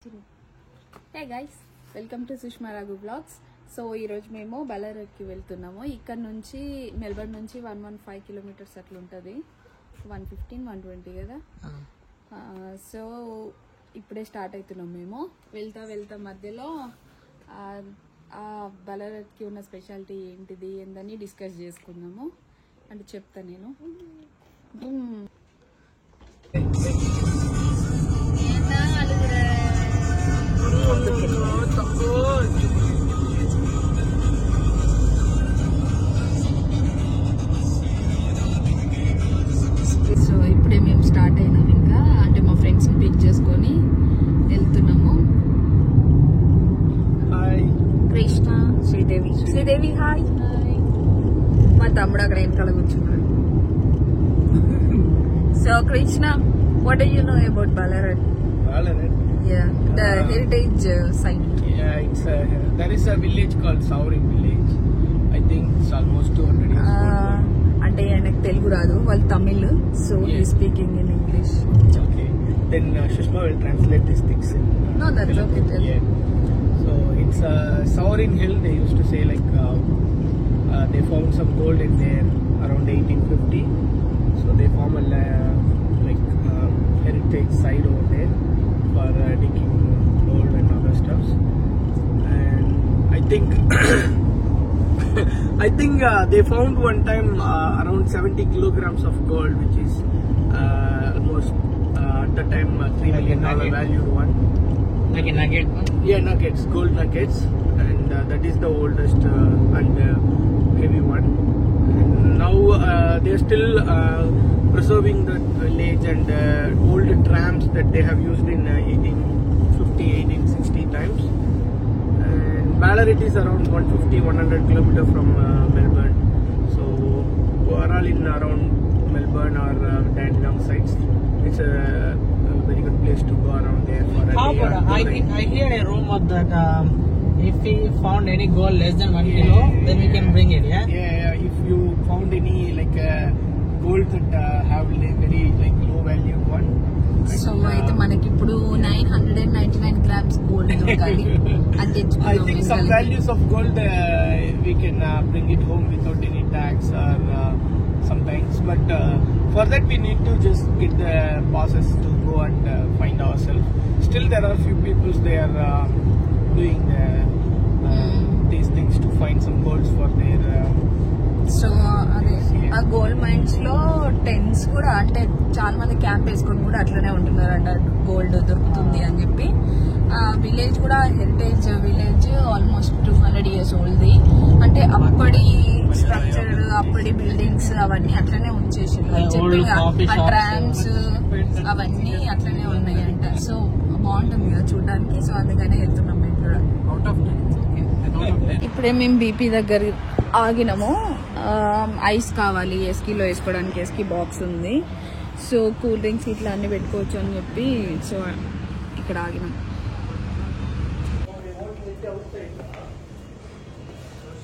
Hey guys, welcome to Sushma Raghu vlogs. So ఈరోజు మేము బెల్లారెడ్డికి వెళ్తున్నాము. ఇక్కడ నుంచి మెల్బర్న్ నుంచి 115 కిలోమీటర్స్ అట్లా ఉంటుంది. 115-120 కదా. సో ఇప్పుడే స్టార్ట్ అవుతున్నాం మేము. వెళ్తా మధ్యలో ఆ బెల్లారెడ్డికి ఉన్న స్పెషాలిటీ ఏంటిది ఏందని డిస్కస్ చేసుకుందాము. అంటే చెప్తా నేను. సో ఇప్పుడే మేము స్టార్ట్ అయినాం. ఇంకా అంటే మా ఫ్రెండ్స్ ని పిక్ చేసుకొని వెళ్తున్నాము. Hi Krishna, Sridevi hi. మా తమ్ముడు అక్కడ వెనకాల కూర్చున్నాడు. So Krishna, what do you know about Ballarat? Ballarat? Yeah, the heritage site. Yeah, there is a village called Sauring village. I think it's almost 200 years old. అంటే ఆయనకు తెలుగు రాదు, వాళ్ళు Tamil. So he speaking in English. Okay, then Sushma will translate these things in No, that's okay. Yeah. So it's Sauring Hill. They used to say like they found some gold in there around 1850. So they form a heritage site over there for digging gold and other stuff. And I think they found one time around 70 kilograms of gold, which is almost at the time $3 million valued one. Like a nugget one? Yeah, nuggets, gold nuggets, and that is the oldest and heavy one. And now they are still preserving the village and old trams that they have used in 1850, 1860 times. And Ballarat is around 150-100 kilometers from Melbourne. So overall in around Melbourne or Dandenong sites, it's a very good place to go around there for a How day. about I hear a rumor that if we found any gold less than 1 kilo, then we can bring it. Yeah. If you found any like gold that have very like low value one. So అయితే మనకి ఇప్పుడు 999 grams gold దొరకాలి. అది I think some values of gold we can bring it home without any tax or sometimes, but for that we need to just get the passes to go and find ourselves. Still there are few people they are doing these things to find some golds for their so అదే ఆ gold mines లో tense కూడా అంటే చాలా మంది camp వేసుకొని కూడా అట్లనే ఉంటున్నారంట, గోల్డ్ దొరుకుతుంది అని చెప్పి. ఆ విలేజ్ కూడా హెరిటేజ్ విలేజ్, ఆల్మోస్ట్ 200 years ఓల్డ్ది. అంటే అప్పటి స్ట్రక్చర్, అప్పటి బిల్డింగ్స్ అవన్నీ అట్లనే ఉంచేసారు. ఆ ట్రామ్స్ అవన్నీ అట్లనే ఉన్నాయంట. సో బాగుంటుంది కదా చూడడానికి. సో అందుకనే వెళ్తున్నాం మేము కూడా. ఇప్పుడే మేము బీపీ దగ్గర ఆగినాము. ఐస్ కావాలి, ఎస్కీలో వేసుకోవడానికి ఎస్కీ బాక్స్ ఉంది. సో కూల్ డ్రింక్స్ ఇట్లా అన్ని పెట్టుకోవచ్చు అని చెప్పి సో ఇక్కడ ఆగినాం.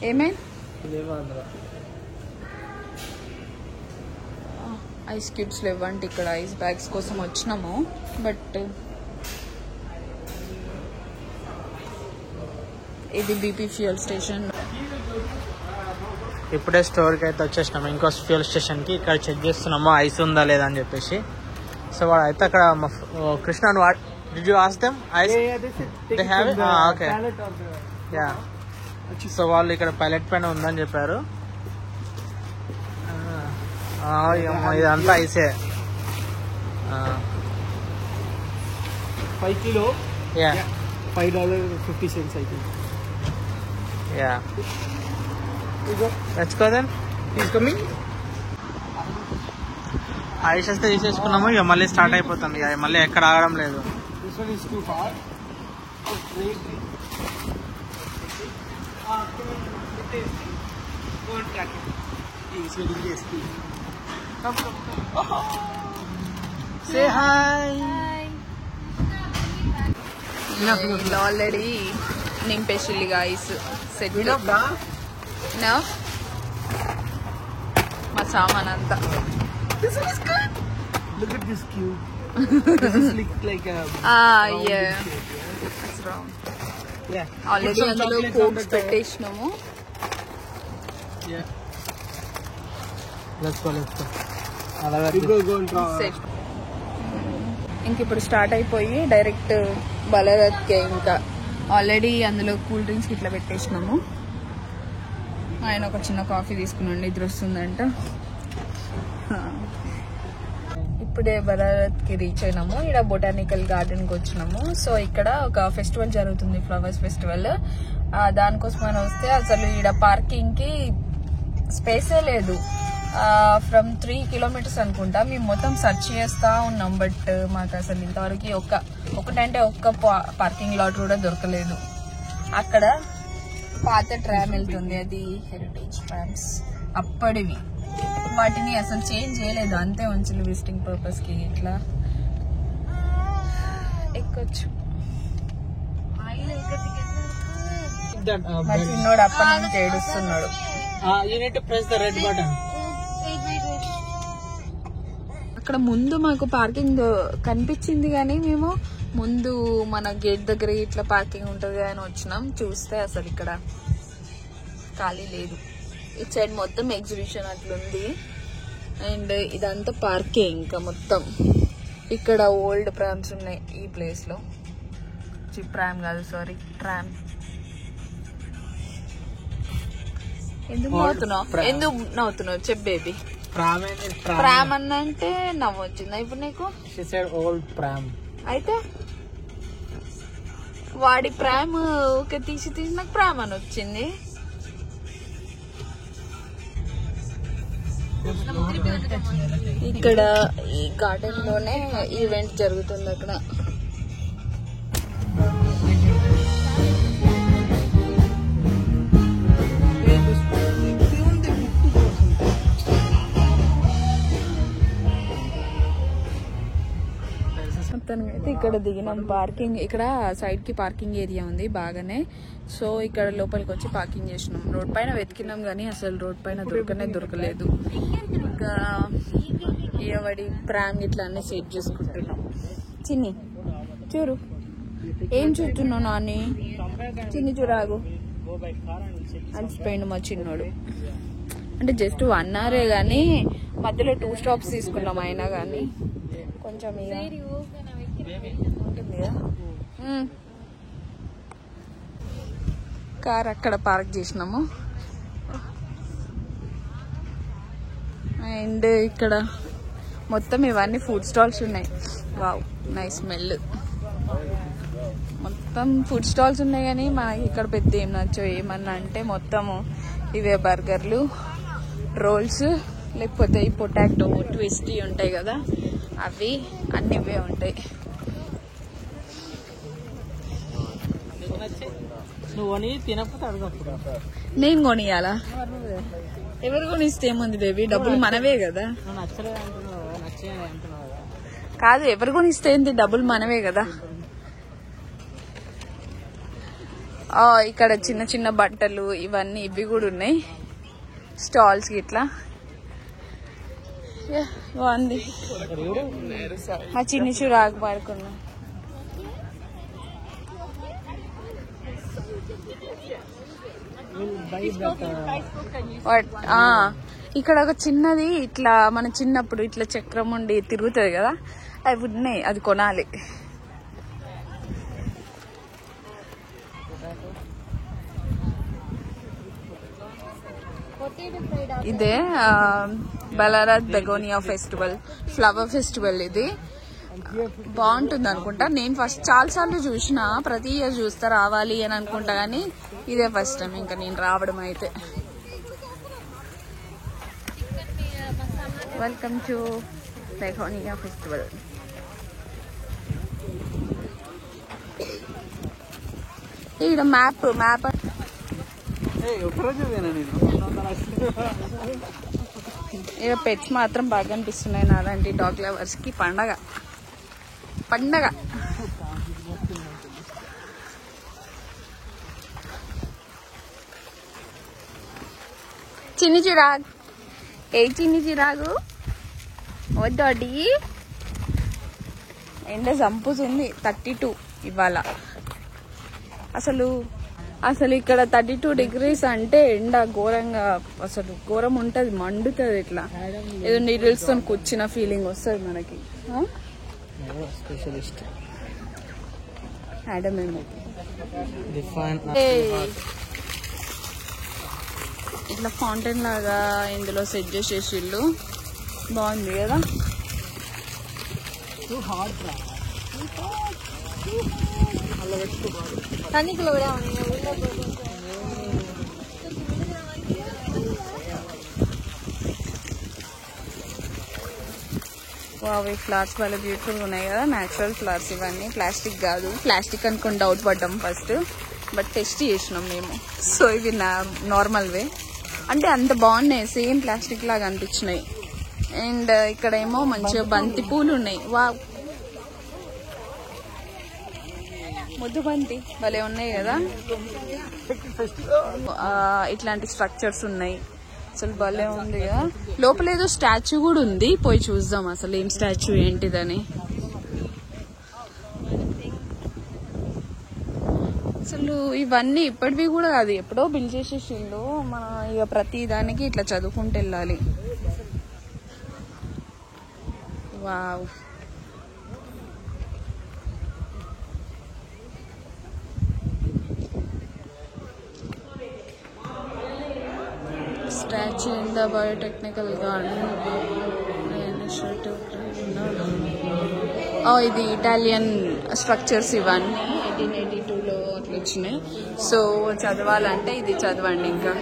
ఏమే ఐస్ క్యూబ్స్ లేవంటే ఇక్కడ ఐస్ బ్యాగ్స్ కోసం వచ్చినాము. బట్ ఇది బీపీ ఫ్యూయల్ స్టేషన్. ఇప్పుడే స్టోర్కి అయితే వచ్చేసినాము, ఇంకో ఫ్యూల్ స్టేషన్కి. ఇక్కడ చెక్ చేస్తున్నాము ఐస్ ఉందా లేదా అని చెప్పేసి. సో వాడు అయితే అక్కడ Krishna, did you ask them ice they have it? Okay, yeah. So వాళ్ళు ఇక్కడ పైలట్ పైన ఉందని చెప్పారు. ఇదంతా ఐసే. 5 kilo. Yeah, $5.50 I think. Yeah. Let's go then. He's coming. Ice వస్తే తీసేసుకున్నాము. ఇక మళ్ళీ స్టార్ట్ అయిపోతాం. ఇక మళ్ళీ ఎక్కడ ఆగడం లేదు. This one is too far. Oh, great. Go and track it. He's very tasty. Come. Say hi. Already నింపేసిల్లిగా ఐస్ సెట్ నా మా సామాన్ అంతా. Look at this cube. This is like a yeah. shape, yeah. Round. Already అందులో cokes పెట్టేసినాము. ఇంక ఇప్పుడు start అయిపోయి direct బలరత్కే. ఇంకా ఆల్రెడీ అందులో కూల్ డ్రింక్స్ ఇట్లా పెట్టేసినాము. ఆయన ఒక చిన్న కాఫీ తీసుకున్నాండి, నిద్ర వస్తుందంట. ఇప్పుడే బలరత్కి రీచ్ అయినాము. ఇక్కడ బొటానికల్ గార్డెన్ కి వచ్చినాము. సో ఇక్కడ ఒక ఫెస్టివల్ జరుగుతుంది, ఫ్లవర్స్ ఫెస్టివల్. దానికోసం అని వస్తే అసలు ఇక్కడ పార్కింగ్ కి స్పేసే లేదు. ఫ్రమ్ 3 కిలోమీటర్స్ అనుకుంటా. మేము మొత్తం సెర్చ్ చేస్తా ఉన్నాం, బట్ మాకు అసలు ఇంతవరకు ఒకటంటే ఒక్క పార్కింగ్ లాట్ కూడా దొరకలేదు. అక్కడ పాత ట్రామ్ వెళ్తుంది, అది హెరిటేజ్ ట్రామ్స్ అప్పటివి. వాటిని అసలు చేంజ్ చేయలేదు, అంతే ఉంచులు విజిటింగ్ పర్పస్ కి. ఇట్లా ఎక్కొచ్చు. మా చిన్నోడు అప్పటి నుంచి ఏడుస్తున్నాడు. అక్కడ ముందు మాకు పార్కింగ్ కనిపించింది, కానీ మేము ముందు మన గేట్ దగ్గర ఇట్లా పార్కింగ్ ఉంటుంది అని వచ్చినాం. చూస్తే అసలు ఇక్కడ ఖాళీ లేదు. ఇటు సైడ్ మొత్తం ఎగ్జిబిషన్ అట్లుంది, అండ్ ఇదంతా పార్కే. ఇంకా మొత్తం ఇక్కడ ఓల్డ్ ప్రామ్స్ ఉన్నాయి ఈ ప్లేస్ లో. ప్రామ్ కాదు, సారీ, ట్రామ్. ఎందుకు నవ్వుతున్నావు చెప్పు బేబీ. ప్రామ్ అన్నంటే నవ్వు వచ్చిందా ఇప్పుడు నీకు? ఓల్డ్ ప్రామ్ అయితే వాడి ప్రామ్ ఓకే తీసి నాకు ప్రామ్ అని వచ్చింది. ఇక్కడ ఈ గార్డెన్ లోనే ఈవెంట్ జరుగుతుంది. అక్కడ మొత్తానికైతే ఇక్కడ దిగినాం. పార్కింగ్ ఇక్కడ సైడ్ కి పార్కింగ్ ఏరియా ఉంది బాగానే. సో ఇక్కడ లోపలికి వచ్చి పార్కింగ్ చేసినాం. రోడ్ పైన వెతికినాం కానీ అసలు రోడ్ పైన దొరకలేదు. ఇంకా ఏవడి ప్రామ్ ఇట్లా అన్ని సెట్ చేసుకుంటున్నాం. చిన్ని చూరు ఏం చూస్తున్నావు నాని? చిన్ని చూరాగు అలసిపోయిండు మా చిన్నోడు. అంటే జస్ట్ 1 అవరే కానీ మధ్యలో 2 స్టాప్స్ తీసుకున్నాం. అయినా కానీ కొంచెం ఉంటుంది కదా. కార్ అక్కడ పార్క్ చేసినాము. అండ్ ఇక్కడ మొత్తం ఇవన్నీ ఫుడ్ స్టాల్స్ ఉన్నాయి. Wow, nice smell. మొత్తం ఫుడ్ స్టాల్స్ ఉన్నాయి కానీ మనకి ఇక్కడ పెద్ద ఏం నచ్చవు. ఏమన్నా అంటే మొత్తము ఇవే బర్గర్లు, రోల్స్, లేకపోతే ఈ పొటాటో ట్విస్టీ ఉంటాయి కదా, అవి అన్ని ఇవే ఉంటాయి. నేను కొనియాలా? ఎవరు కొనిస్తే ఏముంది బేబీ, డబ్బులు మనవే కదా. కాదు, ఎవరు కొనిస్తే ఏంటి, డబ్బులు మనవే కదా. ఇక్కడ చిన్న చిన్న బట్టలు ఇవన్నీ ఇవి కూడా ఉన్నాయి స్టాల్స్ ఇట్లా. బాగుంది. మా చిన్ని చూరాకు పాడుకున్నా. ఇక్కడ ఒక చిన్నది ఇట్లా మన చిన్నప్పుడు ఇట్లా చక్రం ఉండి తిరుగుతుంది కదా, అవి ఉన్నాయి, అది కొనాలి. ఇదే బలరత్ బెగోనియా ఫెస్టివల్, ఫ్లవర్ ఫెస్టివల్. ఇది బాగుంటుంది అనుకుంటా. నేను ఫస్ట్ చాలా సార్లు చూసిన, ప్రతి ఇయర్ చూస్తా రావాలి అని అనుకుంటా, కానీ ఇదే ఫస్ట్ టైం ఇంకా నేను రావడం. అయితే వెల్కమ్ టు బెగోనియా ఫెస్టివల్. ఇక్కడ మ్యాప్ ఇక పెట్స్ మాత్రం బాగా అనిపిస్తున్నాయి నాలాంటి డాగ్ లవర్స్ కి. పండగ చిన్ని చిరాగ్, చిన్ని చిరాగు వద్దాడి. ఎండ చంపుతుంది. 32 ఇవాళ. అసలు ఇక్కడ 32 degrees అంటే ఎండ ఘోరంగా, అసలు ఘోరం ఉంటది, మండుతుంది. ఇట్లా ఏదో నీడిల్స్ తో కూర్చిన ఫీలింగ్ వస్తుంది మనకి. స్పెషలిస్ట్ ఇట్లా ఫౌంటైన్ లాగా ఇందులో సెట్ చేసేసిళ్ళు, బాగుంది కదా. వావ్, ఈ ఫ్లవర్స్ చాలా బ్యూటిఫుల్ ఉన్నాయి కదా, న్యాచురల్ ఫ్లవర్స్ ఇవన్నీ, ప్లాస్టిక్ కాదు. ప్లాస్టిక్ అనుకుని డౌట్ పడ్డాం ఫస్ట్, బట్ టెస్ట్ చేసినాం మేము. సో ఇవి నార్మల్ వే, అంటే అంత బాగున్నాయి, సేమ్ ప్లాస్టిక్ లాగా అనిపించినాయి. అండ్ ఇక్కడ ఏమో మంచిగా బంతి పూలు ఉన్నాయి. వావ్, ముద్దు బంతి భలే ఉన్నాయి కదా. ఇట్లాంటి స్ట్రక్చర్స్ ఉన్నాయి, అసలు భలే ఉంది కదా. లోపల ఏదో స్టాచ్యూ కూడా ఉంది, పోయి చూద్దాం అసలు ఏం స్టాచ్యూ ఏంటిదని. అసలు ఇవన్నీ ఇప్పటివి కూడా కాదు, ఎప్పుడో బిల్డ్ చేసేసిండు. మనం ఇక ప్రతి దానికి ఇట్లా చదువుకుంటూ వెళ్ళాలి. Wow, statue in the biotechnical garden. ఇది ఇటాలియన్ స్ట్రక్చర్స్ ఇవన్నీ 1882లో అట్లా వచ్చినాయి. సో చదవాలంటే ఇది చదవండి. ఇంకా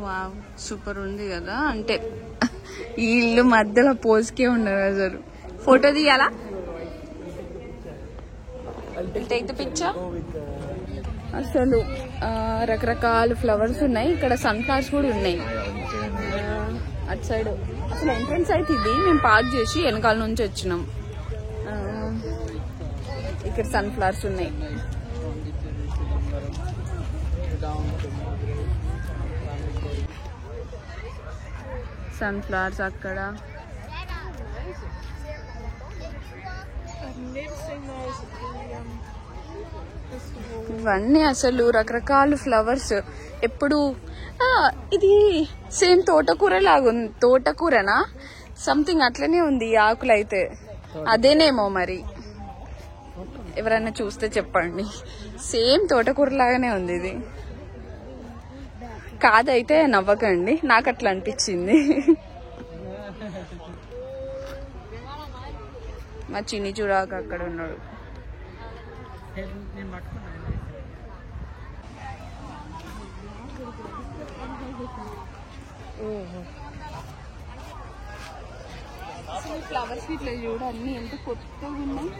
వావ్, సూపర్ ఉంది కదా. అంటే ఈ ఇల్లు మధ్యలో పోజ్కే ఉన్నారు అసలు. ఫోటో తీయాలా? Take the picture. అసలు రకరకాల ఫ్లవర్స్ ఉన్నాయి ఇక్కడ, సన్ ఫ్లవర్స్ కూడా ఉన్నాయి అటు సైడ్. అసలు ఎంట్రన్స్ అయితే ఇది, మేము పార్క్ చేసి వెనకాల నుంచి వచ్చినాం. ఇక్కడ సన్ ఫ్లవర్స్ ఉన్నాయి. సన్ ఫ్లవర్స్ అక్కడ. ఇవన్నీ అసలు రకరకాల ఫ్లవర్స్. ఎప్పుడు ఇది సేమ్ తోటకూర లాగా ఉంది. తోటకూరనా సంథింగ్ అట్లనే ఉంది ఈ ఆకులు అయితే, అదేనేమో మరి. ఎవరైనా చూస్తే చెప్పండి. సేమ్ తోటకూర లాగానే ఉంది ఇది. కాదైతే నవ్వకండి, నాకు అట్లా అనిపించింది. మా చిన్ని చూడాక అక్కడ ఉన్నాడు. ఫ్లవర్స్ ఇట్లా చూడ అన్ని ఎంత కొత్తగా ఉన్నాయి.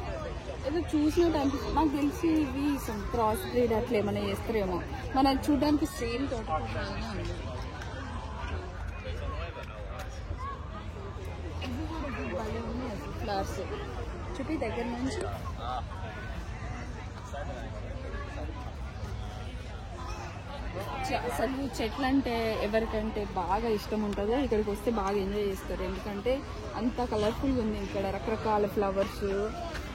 ఏదో చూసినట్టు అనిపిస్తుంది. నాకు తెలిసి ఇవి క్రాస్ బ్రీడ్ అట్లా ఏమైనా చేస్తారేమో. మనం చూడడానికి సేమ్ తోట ఫ్లవర్స్ చుట్టూ దగ్గర నుంచి. అసలు చెట్లు అంటే ఎవరికంటే బాగా ఇష్టం ఉంటుందో ఇక్కడికి వస్తే బాగా ఎంజాయ్ చేస్తారు. ఎందుకంటే అంత కలర్ఫుల్గా ఉంది ఇక్కడ, రకరకాల ఫ్లవర్స్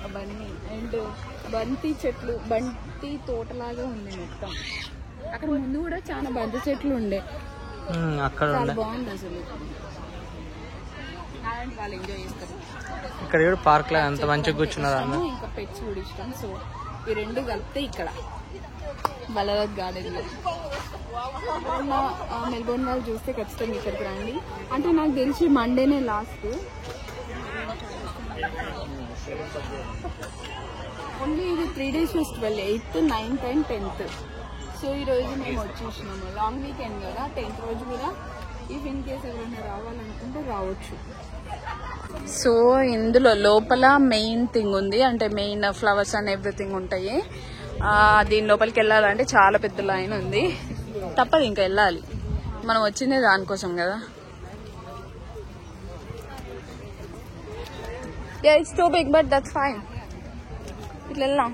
అవన్నీ. అండ్ బంతి చెట్లు, బంతి తోటలాగా ఉంది మొత్తం. అక్కడ ముందు కూడా చాలా బంతి చెట్లు ఉండే, చాలా బాగుంది అసలు. వాళ్ళు ఎంజాయ్ చేస్తారు. ఇక్కడ కూడా పార్క్ లో అంత మంచిగా కూర్చున్నారు. ఇంకా పెట్స్ కూడా ఇష్టం. సో ఈ రెండు కలిపితే ఇక్కడ బలవత్ గార్డెన్ లో. మెల్బోర్న్ వాళ్ళు చూస్తే ఖచ్చితంగా ఇక్కడికి రండి. అంటే నాకు తెలిసి మండేనే లాస్ట్. ఓన్లీ ఇది 3 days festival, 8th, 9th and 10th. So ఈ రోజు మేము వచ్చేసినాము. లాంగ్ వీకెండ్ కదా, 10th రోజు కూడా. ఇఫ్ ఇన్ కేస్ ఎవరైనా రావాలనుకుంటే రావచ్చు. సో ఇందులో లోపల మెయిన్ థింగ్ ఉంది, అంటే మెయిన్ ఫ్లవర్స్ అండ్ ఎవ్రీథింగ్ ఉంటాయి. దీని లోపలికి వెళ్ళాలంటే చాలా పెద్ద లైన్ ఉంది, తప్పదు ఇంకా వెళ్ళాలి. మనం వచ్చిందే దానికోసం కదా. It's too big but that's fine. ఇట్లా వెళ్దాం.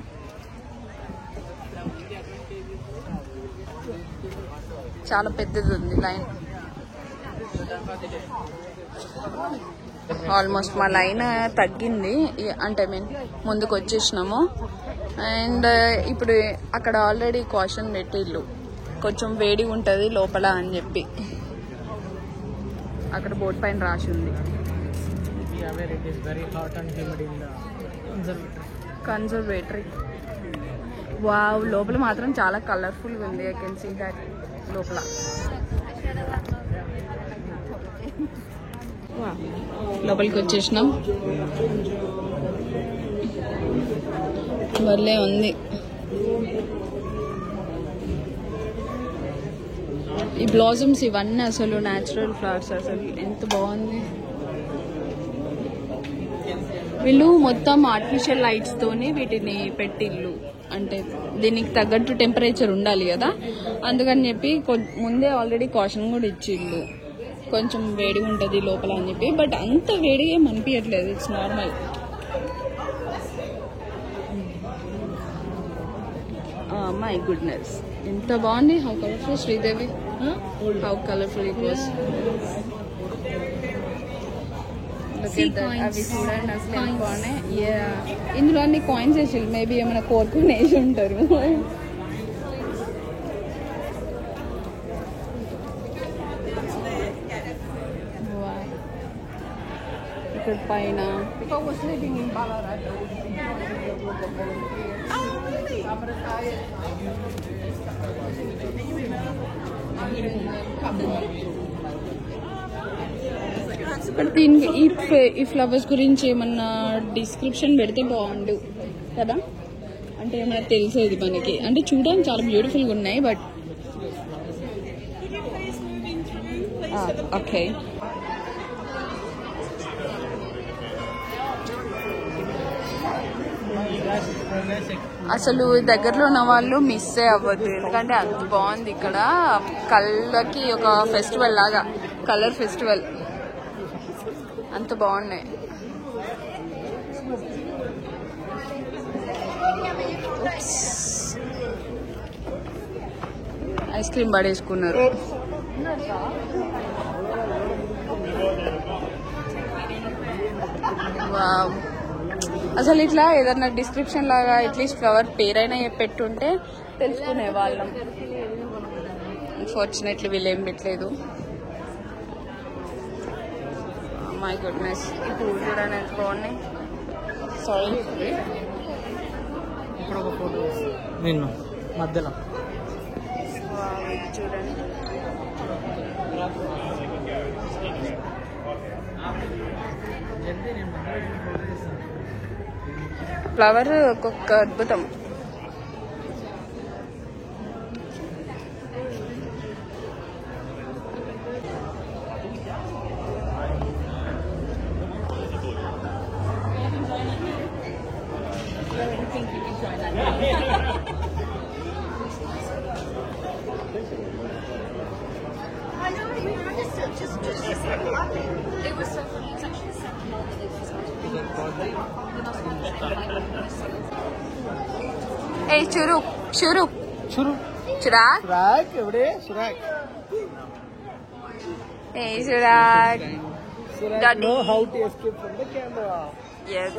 చాలా పెద్దది ఉంది లైన్. ఆల్మోస్ట్ మా లైన్ తగ్గింది, అంటే మీన్ ముందుకు వచ్చేసినాము. అండ్ ఇప్పుడు అక్కడ ఆల్రెడీ కాషన్ పెట్టిళ్ళు కొంచెం వేడి ఉంటుంది లోపల అని చెప్పి, అక్కడ బోర్డు పైన రాసి ఉంది కన్జర్వేటరీ. వావ్, లోపల మాత్రం చాలా కలర్ఫుల్గా ఉంది. ఐ కెన్ సీ దట్ లోపల. లోపలికి వచ్చేసినాం, భలే ఉంది. ఈ బ్లాజమ్స్ ఇవన్నీ అసలు న్యాచురల్ ఫ్లవర్స్, అసలు ఎంత బాగుంది. వీళ్ళు మొత్తం ఆర్టిఫిషియల్ లైట్స్ తోని వీటిని పెట్టిళ్ళు, అంటే దీనికి తగ్గట్టు టెంపరేచర్ ఉండాలి కదా, అందుకని చెప్పి ముందే ఆల్రెడీ కాషన్ కూడా ఇచ్చిళ్ళు కొంచెం వేడిగా ఉంటుంది లోపల అని చెప్పి. బట్ అంత వేడిగా ఏం అనిపించట్లేదు, ఇట్స్ నార్మల్. మై గుడ్నెస్, ఎంత బాగుంది. How colourful Sridevi, how colourful it was. అవి చూడండి అసలు ఎంత బాగున్నాయి. ఇందులో అన్ని కాయిన్స్ వేసి మేబీ ఏమైనా కోరుకుని వేసి ఉంటారు. ఇక్కడ పైన దీనికి ఈ ఫ్లవర్స్ గురించి ఏమన్నా డిస్క్రిప్షన్ పెడితే బాగుండు కదా, అంటే ఏమన్నా తెలిసేది మనకి. అంటే చూడడానికి చాలా బ్యూటిఫుల్గా ఉన్నాయి. బట్ ఓకే, అసలు దగ్గరలో ఉన్న వాళ్ళు మిస్ అవ్వద్దు, ఎందుకంటే అంత బాగుంది. ఇక్కడ కళ్ళకి ఒక ఫెస్టివల్ లాగా, కలర్ ఫెస్టివల్, అంత బాగున్నాయి. Ice cream పడేసుకున్నారు. వావ్, అసలు ఇట్లా ఏదన్నా డిస్క్రిప్షన్ లాగా అట్లీస్ట్ ఫ్లవర్ పేరైనా పెట్టుంటే తెలుసుకునే వాళ్ళం. అన్ఫార్చునేట్లీ వీళ్ళు ఏం పెట్టలేదు. మై గుడ్నెస్, ఈ పూలు చూడండి ఎంత బాగున్నాయి. సారీ, ఇప్పుడు ఒక ఫోటో నిన్ను మధ్యలో చూడండి. ఫ్లవర్ ఒక్కొక్క అద్భుతం. Hey, Churu. Chirag? Hey, Chirag. Chirag know how to escape from the camera. Yes.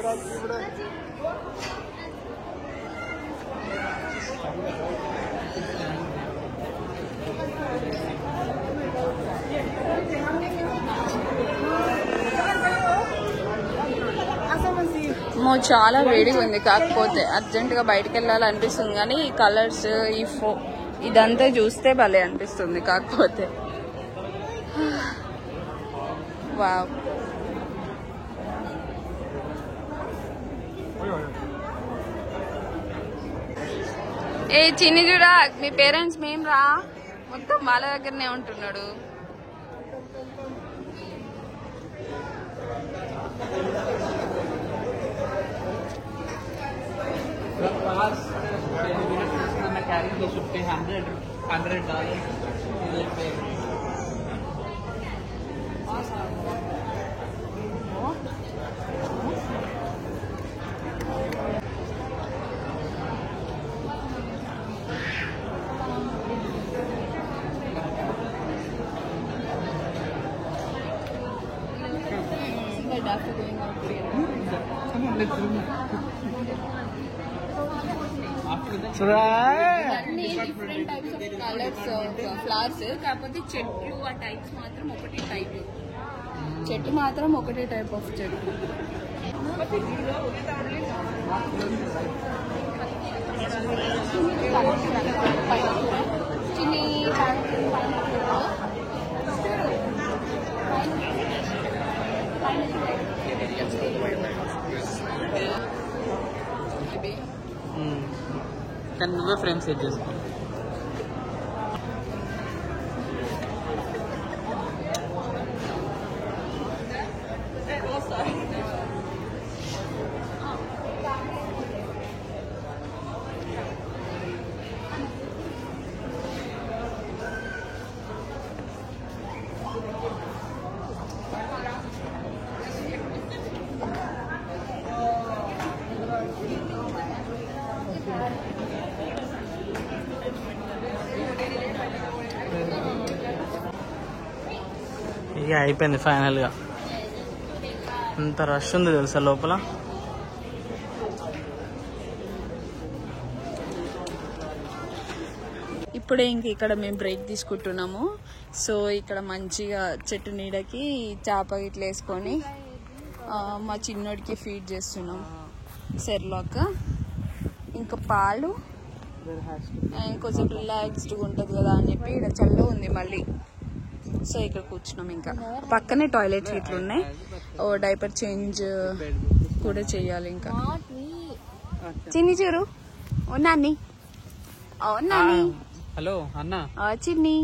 చాలా వేడిగా ఉంది, కాకపోతే అర్జెంటుగా బయటకు వెళ్ళాలనిపిస్తుంది. కానీ ఈ కలర్స్, ఇదంతా చూస్తే భలే అనిపిస్తుంది. కాకపోతే వావ్, ఏ చిన్ని చూడా, మీ పేరెంట్స్ మేం రా, మొత్తం వాళ్ళ దగ్గరనే ఉంటున్నాడు. They should pay $100. అన్ని different types of colours flowers, కాకపోతే చెట్లు ఆ టైప్స్ మాత్రం ఒకటే టైప్. చెట్టు మాత్రం ఒకటే టైప్ ఆఫ్ చెట్టు. చిన్ని కానీ నువ్వే ఫ్రేమ్ సెట్ చేసుకో. ఇక అయిపోయింది ఫైనల్గా. అంత రష్ ఉంది తెలుసా లోపల. ఇప్పుడే ఇంక ఇక్కడ మేము బ్రేక్ తీసుకుంటున్నాము. సో ఇక్కడ మంచిగా చెట్టు నీడకి చేప ఇట్లా వేసుకొని మా చిన్నోడికి ఫీడ్ చేస్తున్నాం. సెర్లాక్ ఇంకా పాలు, కొంచెం రిలాక్స్డ్గా ఉంటుంది కదా అని చెప్పి ఇక్కడ చల్ల ఉంది మళ్ళీ. సో ఇక్కడ కూర్చున్నాం. ఇంకా పక్కనే టాయిలెట్స్ ఇట్లా ఉన్నాయి. ఓ డైపర్ చేంజ్ కూడా చెయ్యాలి. ఇంకా చిన్ని చూరు నాని, నాని హలో అన్న చిన్ని.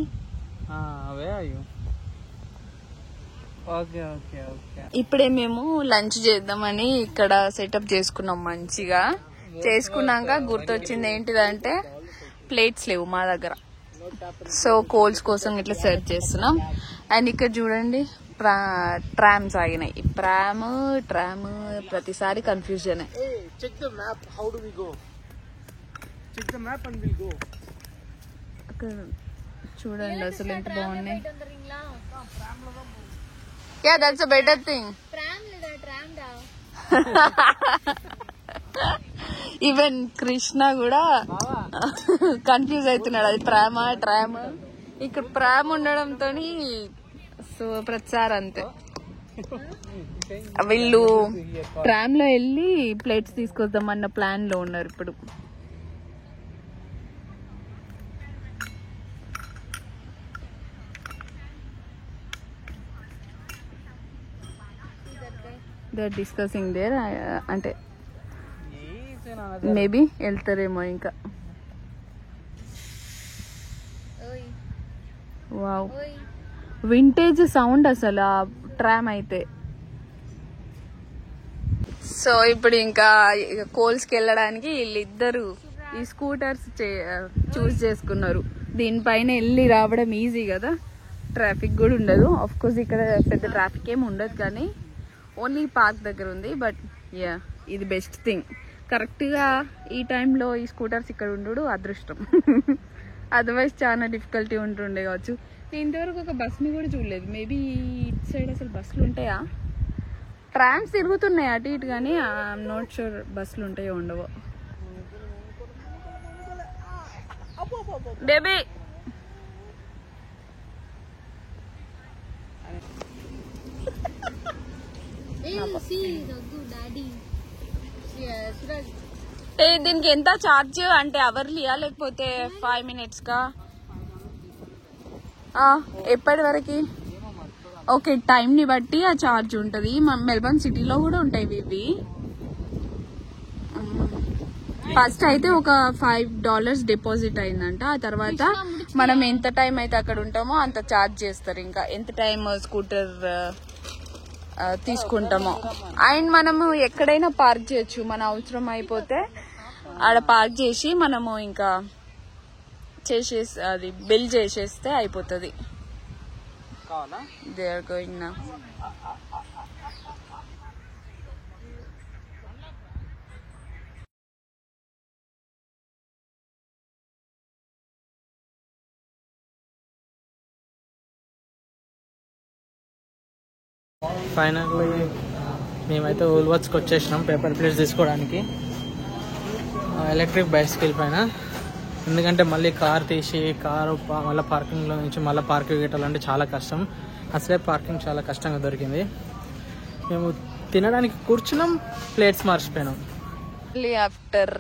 ఇప్పుడే మేము లంచ్ చేద్దామని ఇక్కడ సెటప్ చేసుకున్నాం. మంచిగా చేసుకున్నాక గుర్తొచ్చింది ఏంటిదంటే ప్లేట్స్ లేవు మా దగ్గర. సో కోల్స్ కోసం ఇట్లా సెర్చ్ చేస్తున్నాం. అండ్ ఇక్కడ చూడండి ట్రామ్స్ ఆగినాయి. ఈ ట్రామ్ ప్రతిసారి కన్ఫ్యూజన్. చూడండి అసలు ఎంత బాగున్నాయి. Yeah that's a better thing. Even Krishna కూడా కన్ఫ్యూజ్ అవుతున్నాడు, అది ట్రామ్. ఇక్కడ ప్రామ్ ఉండడంతో సో ప్రతిసారి అంతే. వీళ్ళు ట్రామ్ లో వెళ్ళి ప్లేట్స్ తీసుకొద్దామన్న ప్లాన్ లో ఉన్నారు ఇప్పుడు. దే ఆర్ డిస్కసింగ్ దేర్, అంటే మేబీ వెళ్తారేమో ఇంకా. వావ్, వింటేజ్ సౌండ్ అసలు ఆ ట్రామ్ అయితే. సో ఇప్పుడు ఇంకా కోల్స్కి వెళ్ళడానికి వీళ్ళిద్దరు ఈ స్కూటర్స్ చూస్ చేసుకున్నారు. దీనిపైన వెళ్ళి రావడం ఈజీ కదా, ట్రాఫిక్ కూడా ఉండదు. ఆఫ్ కోర్స్ ఇక్కడ పెద్ద ట్రాఫిక్ ఏమి ఉండదు, కానీ ఓన్లీ పార్క్ దగ్గర ఉంది. బట్ యా, ఇది బెస్ట్ థింగ్. కరెక్ట్గా ఈ టైంలో ఈ స్కూటర్స్ ఇక్కడ ఉండడు అదృష్టం. అదర్వైజ్ చాలా డిఫికల్టీ ఉంటుండే కావచ్చు. నేను ఇంతవరకు ఒక బస్ని కూడా చూడలేదు. మేబీ ఇటు సైడ్ అసలు బస్సులు ఉంటాయా? ట్రామ్స్ తిరుగుతున్నాయి అటు ఇటు, కానీ ఐఎమ్ నాట్ షూర్ బస్సులు ఉంటాయో ఉండవో. బేబీ దీనికి ఎంత ఛార్జ్ అంటే అవర్లీయా లేకపోతే 5 minutes కా? ఎప్పటి వరకు? ఓకే, టైంని బట్టి ఆ ఛార్జ్ ఉంటుంది. మెల్బర్న్ సిటీలో కూడా ఉంటాయి ఇవి. ఫస్ట్ అయితే ఒక $5 డిపాజిట్ అయిందంట. ఆ తర్వాత మనం ఎంత టైం అయితే అక్కడ ఉంటామో అంత ఛార్జ్ చేస్తారు. ఇంకా ఎంత టైం స్కూటర్ తీసుకుంటామో. అండ్ మనము ఎక్కడైనా పార్క్ చేయొచ్చు. మన అవసరం అయిపోతే ఆడ పార్క్ చేసి మనము ఇంకా చేసేసి అది బిల్ చేసేస్తే అయిపోతుంది. They are going now. Finally మేమైతే ఊల్వర్స్కి వచ్చేసినాం పేపర్ ప్లేట్స్ తీసుకోవడానికి ఎలక్ట్రిక్ బైసికల్ పైన. ఎందుకంటే మళ్ళీ కార్ తీసి మళ్ళీ పార్కింగ్లో నుంచి మళ్ళీ పార్కింగ్ పెట్టాలంటే చాలా కష్టం. అసలే పార్కింగ్ చాలా కష్టంగా దొరికింది. మేము తినడానికి కూర్చున్నాం, ప్లేట్స్ మర్చిపోయినాం. ఆఫ్టర్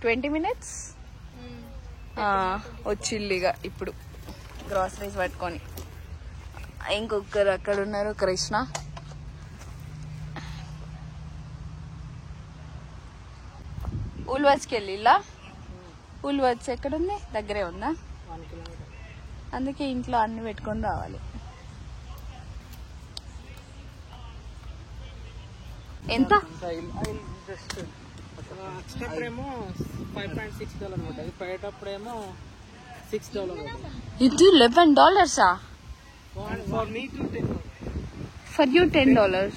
20 minutes వచ్చిల్లిగా ఇప్పుడు గ్రాసరీస్ పట్టుకొని. ఇంకొకరు అక్కడ ఉన్నారు, కృష్ణ. ఉల్వర్స్కి వెళ్ళిలా. ఉల్వర్స్ ఎక్కడుంది? దగ్గరే ఉందా? అందుకే ఇంట్లో అన్ని పెట్టుకొని రావాలి. ఎంత? వచ్చేటప్పుడేమో $5.6 ఉంటుంది, పోయేటప్పుడేమో $6. ఇది $11. For you $10.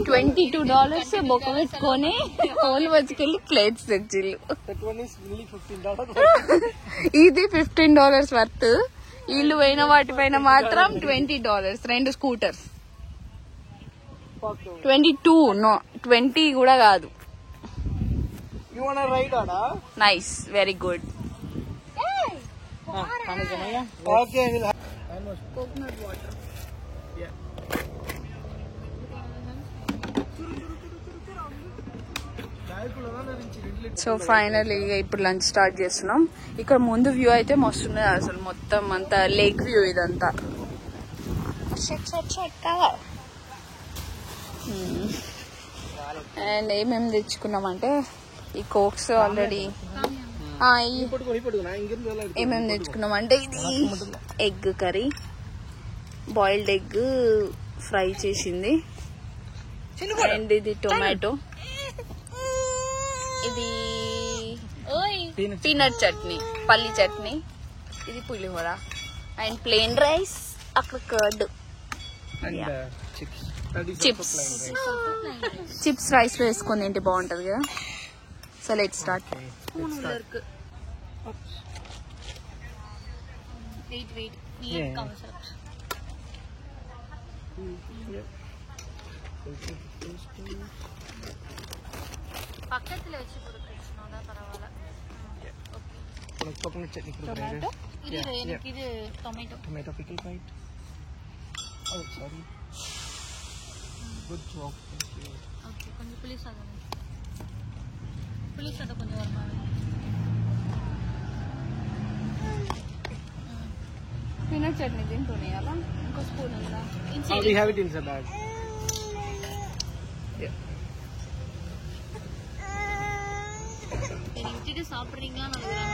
$22 బొక్క పెట్టుకొని హోల్ వచ్చుకెళ్ళి ప్లేట్స్ తెచ్చిళ్ళు. ఇది $15 వర్త్. వీళ్ళు పోయిన వాటిపైన మాత్రం $20. 2 స్కూటర్స్. 22 నో 20 కూడా కాదు. Nice, very good. Coconut water. So finally ఇప్పుడు లంచ్ స్టార్ట్ చేస్తున్నాం. ఇక్కడ ముందు వ్యూ అయితే మస్తున్నది అసలు, మొత్తం అంతా లేక్ వ్యూ ఇదంతా. అండ్ ఏమేమి తెచ్చుకున్నామంటే ఈ కోక్స్ ఆల్రెడీ. ఏమేమి తెచ్చుకున్నామంటే ఇది egg curry, boiled egg fry చేసింది, అండ్ ఇది టొమాటో, ఇది పీనట్ చట్నీ, పల్లి చట్నీ, ఇది పులిహోర, అండ్ ప్లేన్ రైస్, అక్కడ కర్డ్, చిప్స్ రైస్ లో వేసుకొని తింటే బాగుంటది కదా. So let's start. పక్కத்துல வச்சு கொடுக்கறதுனால பரவாயில்லை. కోకోనట్ చట్నీ టొమాటో, ఇది எனக்கு ఇది టొమాటో పికిల్ రైట్. ఓ సారీ, గుడ్ జాబ్. ఓకే, కొంచెం పులి సాదం కొంచెం వరమాలి. పీనట్ చట్నీ తింటూనే అలా ఇంకో స్పూన్ ఉందా? We have it inside bag. ఇంటికి సాப்பிடுறீங்களா நினைக்கிறேன்.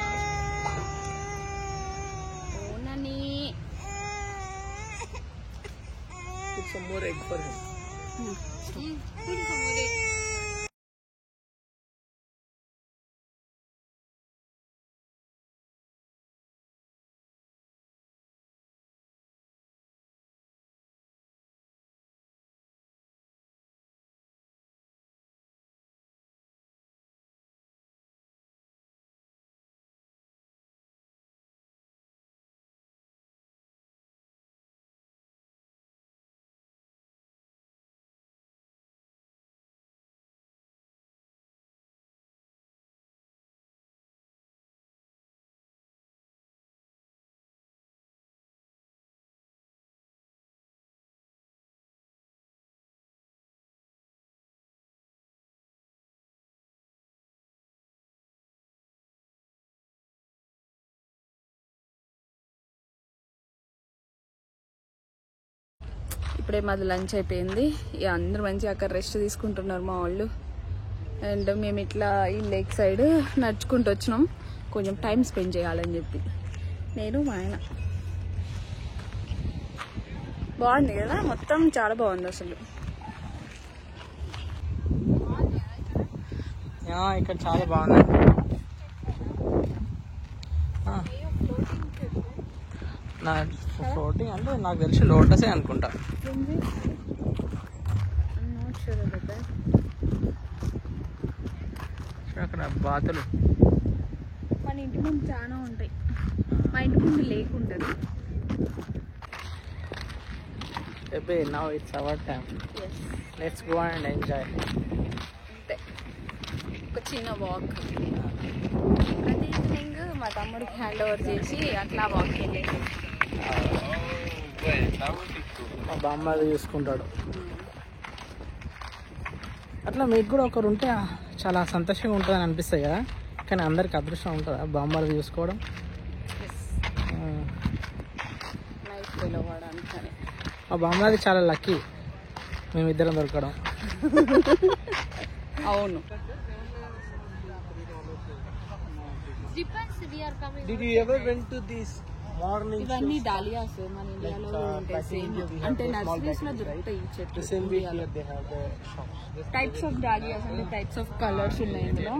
ఓనని Put some more egg for him. ఇప్పుడే మాది లంచ్ అయిపోయింది. ఇక అందరూ మంచిగా అక్కడ రెస్ట్ తీసుకుంటున్నారు మా వాళ్ళు. అండ్ మేము ఇట్లా ఈ లేక్ సైడ్ నడుచుకుంటూ వచ్చినాం, కొంచెం టైం స్పెండ్ చేయాలని చెప్పి. నేను మా ఆయన. బాగుంది కదా, మొత్తం చాలా బాగుంది అసలు. ఇక్కడ చాలా బాగుంది. నా ఫ్లోటింగ్ అంటే నాకు తెలిసి లోటసే అనుకుంటా. అక్కడ బాతులు మన ఇంటి ముందు చాలా ఉంటాయి. మా ఇంటి ముందు లేక్ ఉంటుంది. Baby, now it's our time. Yes. Let's go and enjoy. అంతే ఒక చిన్న వాక్. ప్రతి ఈవినింగ్ మా తమ్ముడికి హ్యాండ్ ఓవర్ చేసి అట్లా వాక్ వెళ్ళేసి మా బామ్మది చూసుకుంటాడు. అట్లా మీకు కూడా ఒకరు ఉంటే చాలా సంతోషంగా ఉంటుందని అనిపిస్తాయి కదా, కానీ అందరికి అదృష్టం ఉంటుందా బామ్మది చూసుకోవడం? నైట్ వెళ్ళవడానికి అని. మా బామ్మది చాలా లక్కీ మేమిద్దరం దొరకడం. అవును. Depends, we are coming. Did you ever went to this morning? ఇవన్నీ డాలియాస్ మన ఇండియాలో కూడా ఉంటాయి సేమ్, అంటే నర్సరీస్ లో దొరుకుతాయి ఈ చెట్లు. Same way here they have the shops. Types of Dahlia's అంటే టైప్స్ ఆఫ్ కలర్స్ ఉన్నాయి ఇందులో.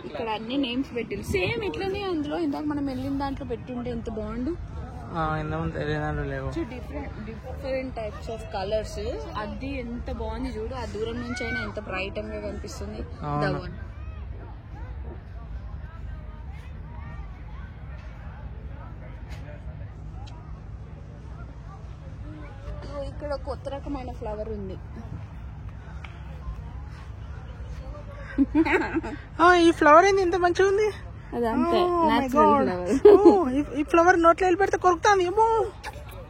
ఇక్కడ అన్ని నేమ్స్ పెట్టింది సేమ్ ఇట్లనే. అందులో ఇందాక మనం వెళ్ళిన దాంట్లో పెట్టుంటే ఎంత బాగుండు. లేవు డిఫరెంట్ టైప్స్ ఆఫ్ కలర్స్. అది ఎంత బాగుంది చూడు, ఆ దూరం నుంచి అయినా ఎంత బ్రైట్ గా కనిపిస్తుంది. ఇక్కడ కొత్త రకమైన ఫ్లవర్ ఉంది. ఈ ఫ్లవర్ ఏంది ఇంత మంచిగా ఉంది? అదంతే నేచురల్ ఫ్లవర్. ఈ ఫ్లవర్ నోట్లో వెళ్ళి పెడితే కొరుకుతాంది. ఏమో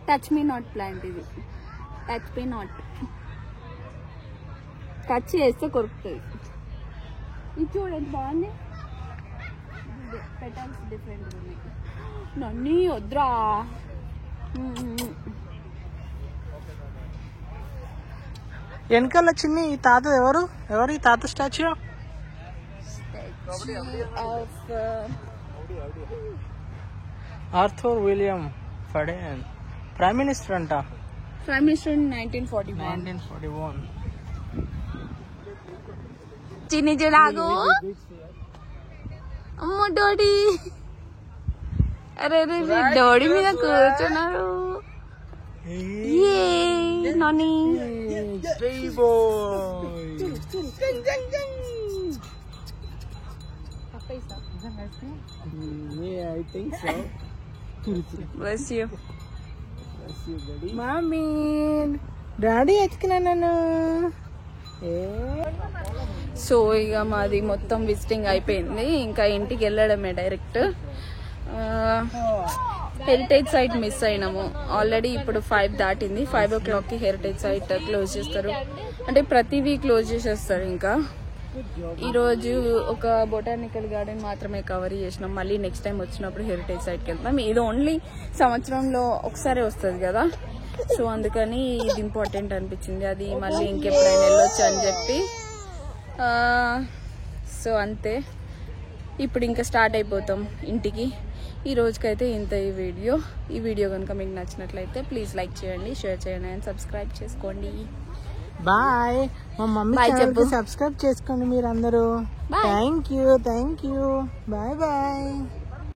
టచ్ మీ నాట్ ప్లాంట్ ఇది. టచ్ మీ నాట్, టచ్ చేస్తే కొరుకుతుంది. ఇది చూడు ఎంత బాగుంది. పెటల్స్ డిఫరెంట్ ఉన్నాయి. నన్ను వద్దురా. వెనకాల చిన్ని ఈ తాత ఎవరు ఈ తాత statue? Arthur William Fadden, prime minister అంట. Prime minister 1941. చిన్ని జలాగో అమ్మ డోడీ. అరే డోడీ మీద కూర్చున్నారు. నాని మమ్మీ డాడీ ఎత్తుకున్నా నన్ను. సో ఇక మాది మొత్తం విజిటింగ్ అయిపోయింది, ఇంకా ఇంటికి వెళ్ళడమే డైరెక్ట్. హెరిటేజ్ సైట్ మిస్ అయినాము ఆల్రెడీ. ఇప్పుడు 5 దాటింది. 5 o'clock హెరిటేజ్ సైట్ క్లోజ్ చేస్తారు, అంటే ప్రతి వీక్ క్లోజ్ చేసేస్తారు. ఇంకా ఈరోజు ఒక బొటానికల్ గార్డెన్ మాత్రమే కవర్ చేసినాం. మళ్ళీ నెక్స్ట్ టైం వచ్చినప్పుడు హెరిటేజ్ సైట్కి వెళ్తాం. ఇది ఓన్లీ సంవత్సరంలో ఒకసారి వస్తుంది కదా, సో అందుకని ఇది ఇంపార్టెంట్ అనిపించింది. అది మళ్ళీ ఇంకెప్పుడైనా వెళ్ళొచ్చు అని చెప్పి. సో అంతే, ఇప్పుడు ఇంకా స్టార్ట్ అయిపోతాం ఇంటికి. ఈ రోజుకైతే ఇంత ఈ వీడియో కనుక మీకు నచ్చినట్లయితే ప్లీజ్ లైక్ చేయండి, షేర్ చేయండి అండ్ సబ్స్క్రైబ్ చేసుకోండి. బాయ్. మా మమ్మీ ఛానల్కి సబ్స్క్రైబ్ చేసుకోండి మీరు అందరూ. Thank you. Bye bye.